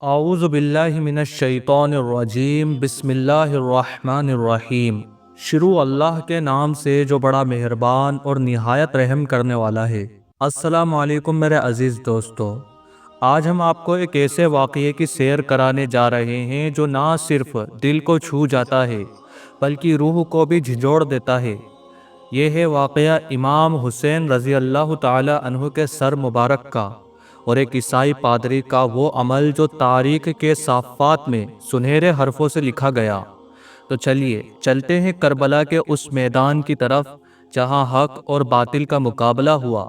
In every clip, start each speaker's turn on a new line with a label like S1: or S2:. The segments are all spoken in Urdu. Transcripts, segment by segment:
S1: اعوذ باللہ من الشیطان الرجیم بسم اللہ الرحمن الرحیم۔ شروع اللہ کے نام سے جو بڑا مہربان اور نہایت رحم کرنے والا ہے۔ السلام علیکم میرے عزیز دوستو، آج ہم آپ کو ایک ایسے واقعے کی سیر کرانے جا رہے ہیں جو نہ صرف دل کو چھو جاتا ہے بلکہ روح کو بھی جھنجھوڑ دیتا ہے۔ یہ ہے واقعہ امام حسین رضی اللہ تعالی عنہ کے سر مبارک کا اور ایک عیسائی پادری کا وہ عمل جو تاریخ کے صفحات میں سنہرے حرفوں سے لکھا گیا۔ تو چلیے چلتے ہیں کربلا کے اس میدان کی طرف جہاں حق اور باطل کا مقابلہ ہوا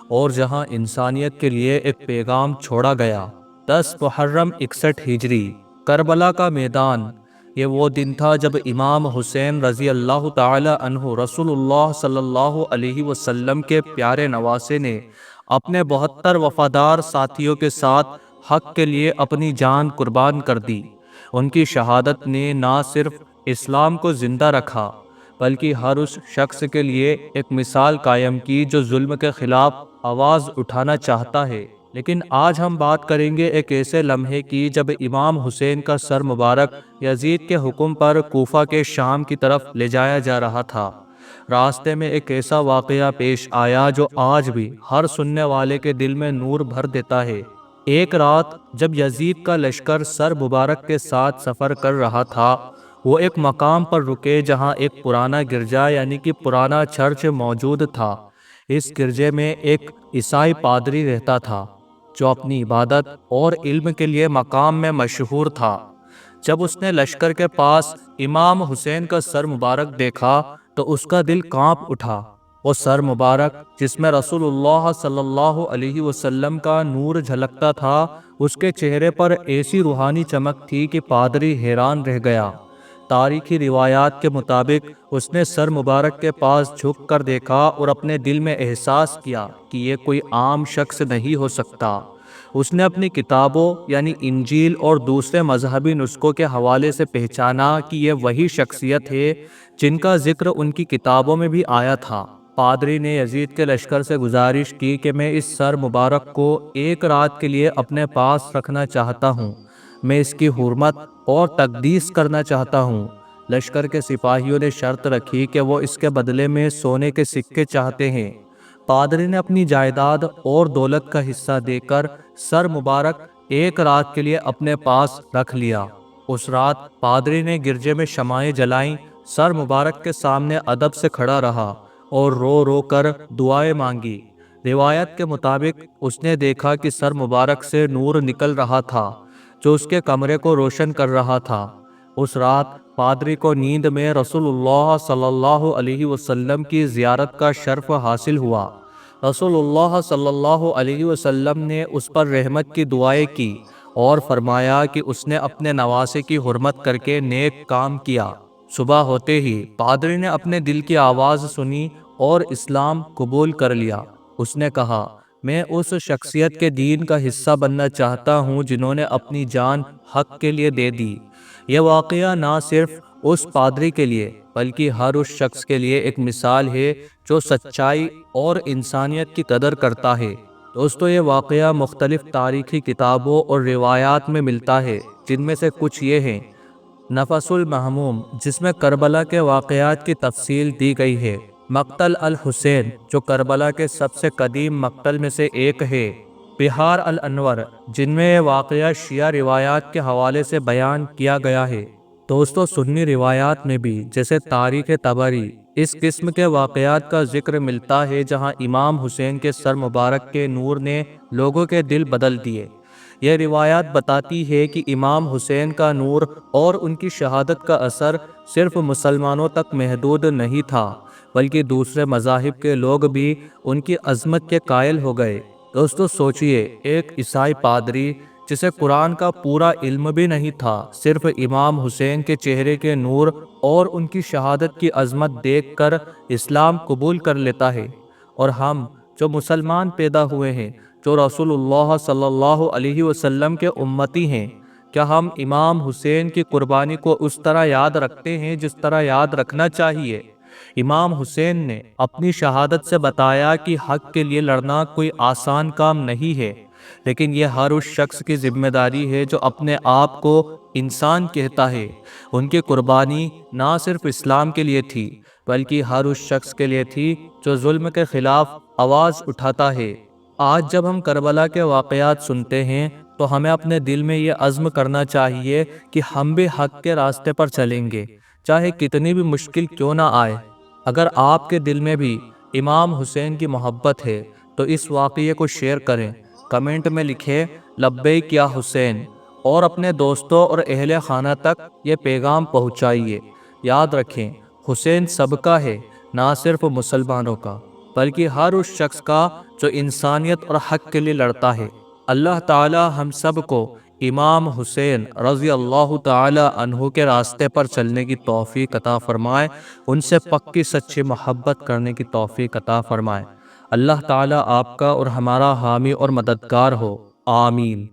S1: اور جہاں انسانیت کے لیے ایک پیغام چھوڑا گیا۔ 10 محرم 61 ہجری، کربلا کا میدان۔ یہ وہ دن تھا جب امام حسین رضی اللہ تعالی عنہ رسول اللہ صلی اللہ علیہ وسلم کے پیارے نواسے نے اپنے 72 وفادار ساتھیوں کے ساتھ حق کے لیے اپنی جان قربان کر دی۔ ان کی شہادت نے نہ صرف اسلام کو زندہ رکھا بلکہ ہر اس شخص کے لیے ایک مثال قائم کی جو ظلم کے خلاف آواز اٹھانا چاہتا ہے۔ لیکن آج ہم بات کریں گے ایک ایسے لمحے کی جب امام حسین کا سر مبارک یزید کے حکم پر کوفہ کے شام کی طرف لے جایا جا رہا تھا۔ راستے میں ایک ایسا واقعہ پیش آیا جو آج بھی ہر سننے والے کے دل میں نور بھر دیتا ہے۔ ایک رات جب یزید کا لشکر سر مبارک کے ساتھ سفر کر رہا تھا، وہ ایک مقام پر رکے جہاں ایک پرانا گرجا یعنی کہ پرانا چرچ موجود تھا۔ اس گرجے میں ایک عیسائی پادری رہتا تھا جو اپنی عبادت اور علم کے لیے مقام میں مشہور تھا۔ جب اس نے لشکر کے پاس امام حسین کا سر مبارک دیکھا تو اس کا دل کانپ اٹھا۔ وہ سر مبارک جس میں رسول اللہ صلی اللہ علیہ وسلم کا نور جھلکتا تھا، اس کے چہرے پر ایسی روحانی چمک تھی کہ پادری حیران رہ گیا۔ تاریخی روایات کے مطابق اس نے سر مبارک کے پاس جھک کر دیکھا اور اپنے دل میں احساس کیا کہ یہ کوئی عام شخص نہیں ہو سکتا۔ اس نے اپنی کتابوں یعنی انجیل اور دوسرے مذہبی نسخوں کے حوالے سے پہچانا کہ یہ وہی شخصیت ہے جن کا ذکر ان کی کتابوں میں بھی آیا تھا۔ پادری نے یزید کے لشکر سے گزارش کی کہ میں اس سر مبارک کو ایک رات کے لیے اپنے پاس رکھنا چاہتا ہوں، میں اس کی حرمت اور تقدیس کرنا چاہتا ہوں۔ لشکر کے سپاہیوں نے شرط رکھی کہ وہ اس کے بدلے میں سونے کے سکے چاہتے ہیں۔ پادری نے اپنی جائیداد اور دولت کا حصہ دے کر سر مبارک ایک رات کے لیے اپنے پاس رکھ لیا۔ اس رات پادری نے گرجے میں شمعیں جلائیں، سر مبارک کے سامنے ادب سے کھڑا رہا اور رو رو کر دعائیں مانگی۔ روایت کے مطابق اس نے دیکھا کہ سر مبارک سے نور نکل رہا تھا جو اس کے کمرے کو روشن کر رہا تھا۔ اس رات پادری کو نیند میں رسول اللہ صلی اللہ علیہ وسلم کی زیارت کا شرف حاصل ہوا۔ رسول اللہ صلی اللہ علیہ وسلم نے اس پر رحمت کی دعائیں کی اور فرمایا کہ اس نے اپنے نواسے کی حرمت کر کے نیک کام کیا۔ صبح ہوتے ہی پادری نے اپنے دل کی آواز سنی اور اسلام قبول کر لیا۔ اس نے کہا، میں اس شخصیت کے دین کا حصہ بننا چاہتا ہوں جنہوں نے اپنی جان حق کے لیے دے دی۔ یہ واقعہ نہ صرف اس پادری کے لیے بلکہ ہر اس شخص کے لیے ایک مثال ہے جو سچائی اور انسانیت کی قدر کرتا ہے۔ دوستو، یہ واقعہ مختلف تاریخی کتابوں اور روایات میں ملتا ہے، جن میں سے کچھ یہ ہیں: نفس المہموم، جس میں کربلا کے واقعات کی تفصیل دی گئی ہے; مقتل الحسین، جو کربلا کے سب سے قدیم مقتل میں سے ایک ہے; بہار الانوار، جن میں یہ واقعہ شیعہ روایات کے حوالے سے بیان کیا گیا ہے۔ دوستو، سنی روایات میں بھی جیسے تاریخ طبری اس قسم کے واقعات کا ذکر ملتا ہے جہاں امام حسین کے سر مبارک کے نور نے لوگوں کے دل بدل دیے۔ یہ روایات بتاتی ہے کہ امام حسین کا نور اور ان کی شہادت کا اثر صرف مسلمانوں تک محدود نہیں تھا بلکہ دوسرے مذاہب کے لوگ بھی ان کی عظمت کے قائل ہو گئے۔ دوستو سوچئے، ایک عیسائی پادری جسے قرآن کا پورا علم بھی نہیں تھا، صرف امام حسین کے چہرے کے نور اور ان کی شہادت کی عظمت دیکھ کر اسلام قبول کر لیتا ہے۔ اور ہم جو مسلمان پیدا ہوئے ہیں، جو رسول اللہ صلی اللہ علیہ وسلم کے امتی ہیں، کیا ہم امام حسین کی قربانی کو اس طرح یاد رکھتے ہیں جس طرح یاد رکھنا چاہیے؟ امام حسین نے اپنی شہادت سے بتایا کہ حق کے لیے لڑنا کوئی آسان کام نہیں ہے، لیکن یہ ہر اس شخص کی ذمہ داری ہے جو اپنے آپ کو انسان کہتا ہے۔ ان کی قربانی نہ صرف اسلام کے لیے تھی بلکہ ہر اس شخص کے لیے تھی جو ظلم کے خلاف آواز اٹھاتا ہے۔ آج جب ہم کربلا کے واقعات سنتے ہیں تو ہمیں اپنے دل میں یہ عزم کرنا چاہیے کہ ہم بھی حق کے راستے پر چلیں گے، چاہے کتنی بھی مشکل کیوں نہ آئے۔ اگر آپ کے دل میں بھی امام حسین کی محبت ہے تو اس واقعے کو شیئر کریں، کمنٹ میں لکھیں لبیک یا حسین، اور اپنے دوستوں اور اہل خانہ تک یہ پیغام پہنچائیے۔ یاد رکھیں، حسین سب کا ہے، نہ صرف مسلمانوں کا بلکہ ہر اس شخص کا جو انسانیت اور حق کے لیے لڑتا ہے۔ اللہ تعالی ہم سب کو امام حسین رضی اللہ تعالی عنہ کے راستے پر چلنے کی توفیق عطا فرمائے، ان سے پکی سچی محبت کرنے کی توفیق عطا فرمائے۔ اللہ تعالی آپ کا اور ہمارا حامی اور مددگار ہو، آمین۔